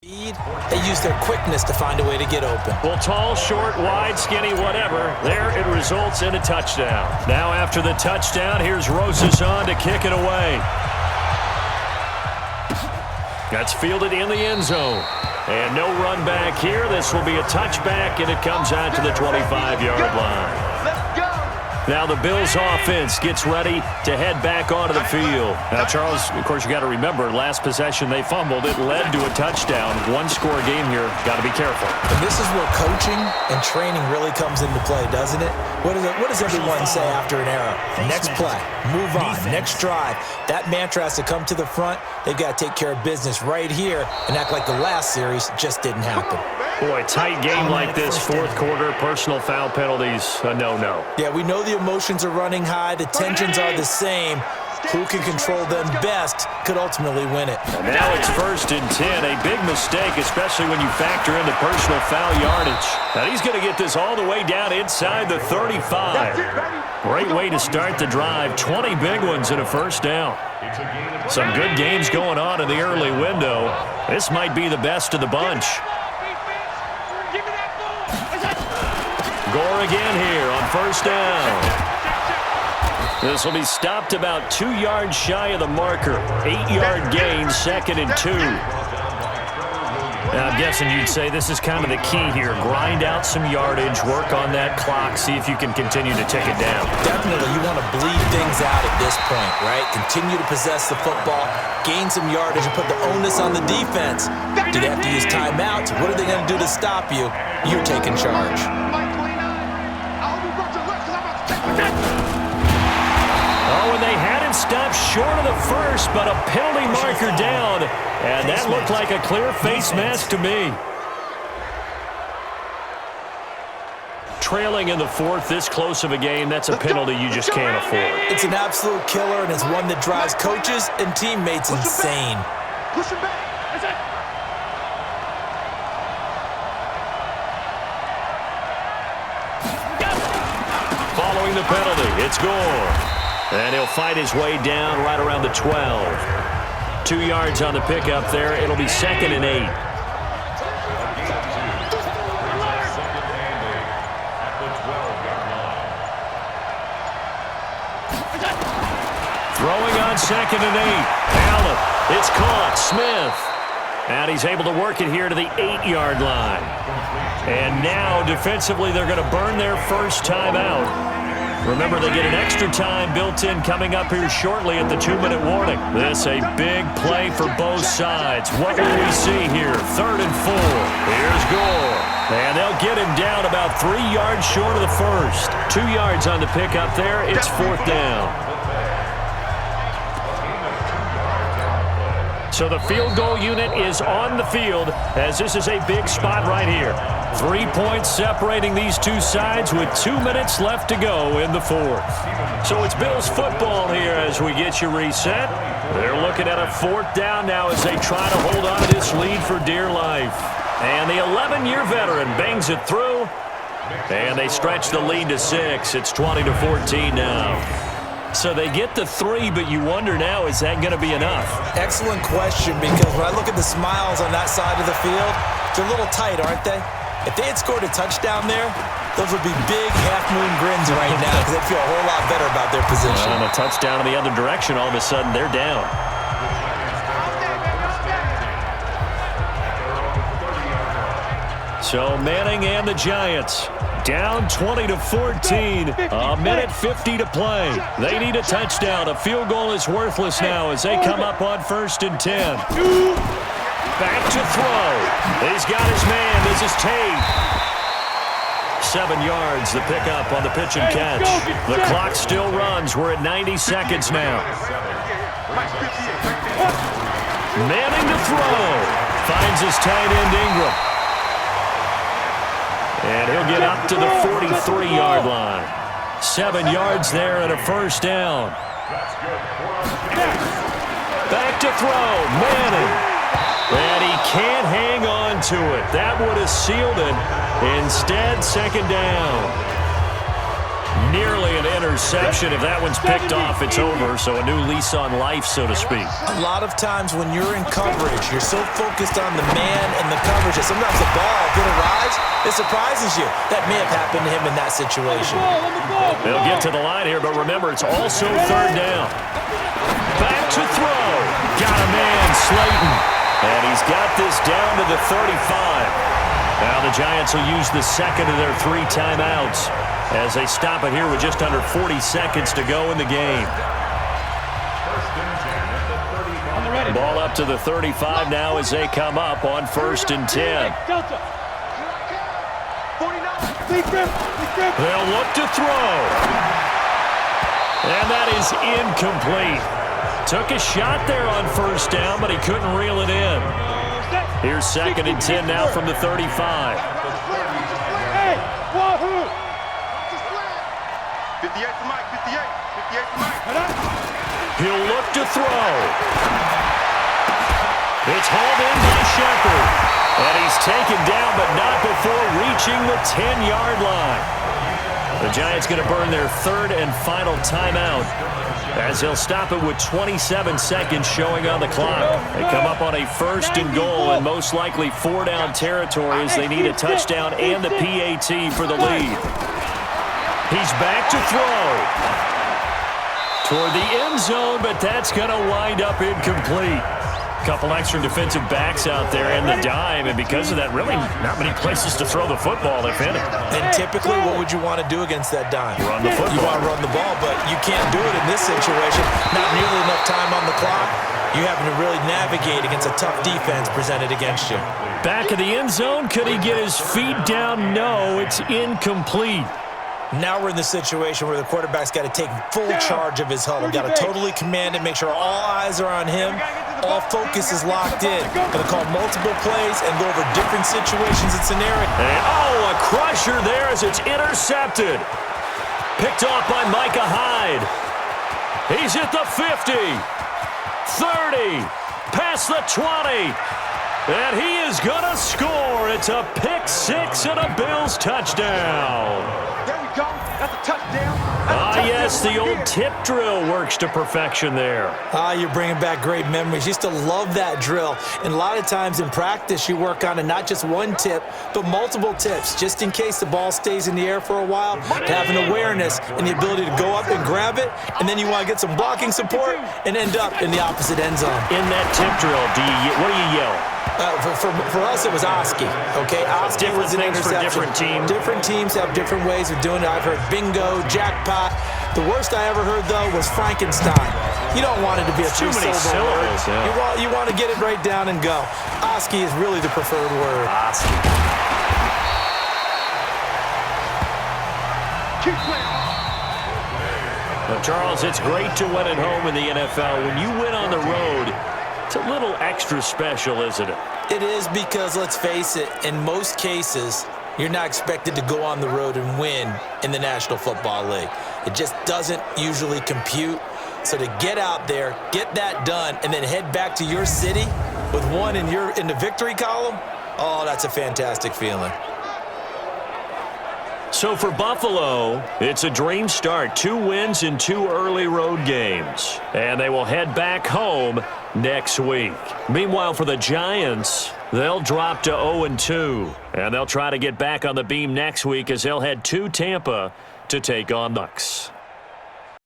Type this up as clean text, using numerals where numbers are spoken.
They use their quickness to find a way to get open. Well, tall, short, wide, skinny, whatever. There it results in a touchdown. Now after the touchdown, here's Rosas on to kick it away. That's fielded in the end zone. And no run back here. This will be a touchback, and it comes out to the 25-yard line. Now the Bills offense gets ready to head back onto the field. Now, Charles, of course, you got to remember, last possession they fumbled. It led to a touchdown. One-score game here. Got to be careful. And this is where coaching and training really comes into play, doesn't it? What does everyone say after an error? Next play, move on, next drive. That mantra has to come to the front. They've got to take care of business right here and act like the last series just didn't happen. Boy, tight game like this, fourth quarter, personal foul penalties, a no-no. Yeah, we know the emotions are running high. The tensions are the same. Who can control them best could ultimately win it. And now it's 1st and 10. A big mistake, especially when you factor in the personal foul yardage. Now he's going to get this all the way down inside the 35. Great way to start the drive. 20 big ones and a first down. Some good games going on in the early window. This might be the best of the bunch. Gore again here on first down. This will be stopped about 2 yards shy of the marker. 8-yard gain, 2nd and 2. Now, I'm guessing you'd say this is kind of the key here. Grind out some yardage, work on that clock, see if you can continue to tick it down. Definitely, you want to bleed things out at this point, right? Continue to possess the football, gain some yardage, and put the onus on the defense. Do they have to use timeouts? What are they going to do to stop you? You're taking charge. Oh, and they had it stopped short of the first, but a penalty marker down. And that looked like a clear face mask to me. Trailing in the fourth, this close of a game, that's a penalty you just can't afford. It's an absolute killer, and it's one that drives coaches and teammates insane. Push him back. That's it. Following the penalty, it's Gore. And he'll fight his way down right around the 12. 2 yards on the pickup there. It'll be 2nd and 8. Throwing on 2nd and 8. Allen, it's caught. Smith. And he's able to work it here to the 8-yard line. And now, defensively, they're going to burn their first time out. Remember, they get an extra time built in coming up here shortly at the 2-minute warning. This a big play for both sides. What will we see here? 3rd and 4. Here's Gore. And they'll get him down about 3 yards short of the first. 2 yards on the pickup there. It's 4th down. So the field goal unit is on the field as this is a big spot right here. 3 points separating these two sides with 2 minutes left to go in the fourth. So it's Bills football here as we get you reset. They're looking at a 4th down now as they try to hold on to this lead for dear life. And the 11-year veteran bangs it through. And they stretch the lead to 6. It's 20-14 now. So they get the 3, but you wonder now, is that going to be enough? Excellent question, because when I look at the smiles on that side of the field, they're a little tight, aren't they? If they had scored a touchdown there, those would be big half-moon grins right now because they'd feel a whole lot better about their position. And a touchdown in the other direction, all of a sudden they're down. So Manning and the Giants down 20-14. A minute 50 to play. They need a touchdown. A field goal is worthless now as they come up on 1st and 10. Back to throw. He's got his man. This is Tate. 7 yards, the pickup on the pitch and catch. The clock still runs. We're at 90 seconds now. Manning to throw. Finds his tight end Ingram. And he'll get up to the 43-yard line. 7 yards there and a first down. Back to throw. Manning. And he can't hang on to it. That would have sealed it. Instead, 2nd down. Nearly an interception. If that one's picked off, it's over. So a new lease on life, so to speak. A lot of times when you're in coverage, you're so focused on the man and the coverage that sometimes the ball, if it arrives, it surprises you. That may have happened to him in that situation. They'll get to the line here, but remember, it's also third down. Back to throw. Got a man, Slayton. And he's got this down to the 35. Now the Giants will use the second of their 3 timeouts as they stop it here with just under 40 seconds to go in the game. Ball up to the 35 now as they come up on 1st and 10. They'll look to throw. And that is incomplete. Took a shot there on 1st down, but he couldn't reel it in. Here's 2nd and 10 now from the 35. 58 to Mike, 58 to Mike. He'll look to throw. It's hauled in by Shepard. And he's taken down, but not before reaching the 10-yard line. The Giants going to burn their 3rd and final timeout as they'll stop it with 27 seconds showing on the clock. They come up on a 1st and goal and most likely 4-down territory as they need a touchdown and the PAT for the lead. He's back to throw. Toward the end zone, but that's going to wind up incomplete. Couple extra defensive backs out there in the dime, and because of that, really not many places to throw the football, if any. And typically, what would you want to do against that dime? Run the football. You want to run the ball, but you can't do it in this situation. Not nearly enough time on the clock. You having to really navigate against a tough defense presented against you. Back of the end zone. Could he get his feet down? No, it's incomplete. Now we're in the situation where the quarterback's got to take full charge of his huddle. Got to totally command it, make sure all eyes are on him. All focus is locked in. Going to call multiple plays and go over different situations and scenarios. And, oh, a crusher there as it's intercepted. Picked off by Micah Hyde. He's at the 50, 30, past the 20. And he is going to score. It's a pick 6 and a Bills touchdown. There we go. That's a touchdown. Yes, the old tip drill works to perfection there. You're bringing back great memories. Used to love that drill. And a lot of times in practice, you work on it, not just one tip, but multiple tips, just in case the ball stays in the air for a while, to have an awareness and the ability to go up and grab it, and then you want to get some blocking support and end up in the opposite end zone. In that tip drill, what do you yell? For us, it was Oski, okay? Oski was an things for interception. different teams. Different teams have different ways of doing it. I've heard bingo, jackpot. The worst I ever heard, though, was Frankenstein. You don't want it to be a too many syllable word. syllables. Yeah. You want to get it right down and go. Oski is really the preferred word. Oski. Keep playing. Well, Charles, it's great to win at home in the NFL. When you win on the road, it's a little extra special, isn't it? It is because, let's face it, in most cases, you're not expected to go on the road and win in the National Football League. It just doesn't usually compute. So to get out there, get that done, and then head back to your city with one in the victory column, oh, that's a fantastic feeling. So for Buffalo, it's a dream start. 2 wins in 2 early road games. And they will head back home next week. Meanwhile, for the Giants, they'll drop to 0-2. And they'll try to get back on the beam next week as they'll head to Tampa to take on the Bucs.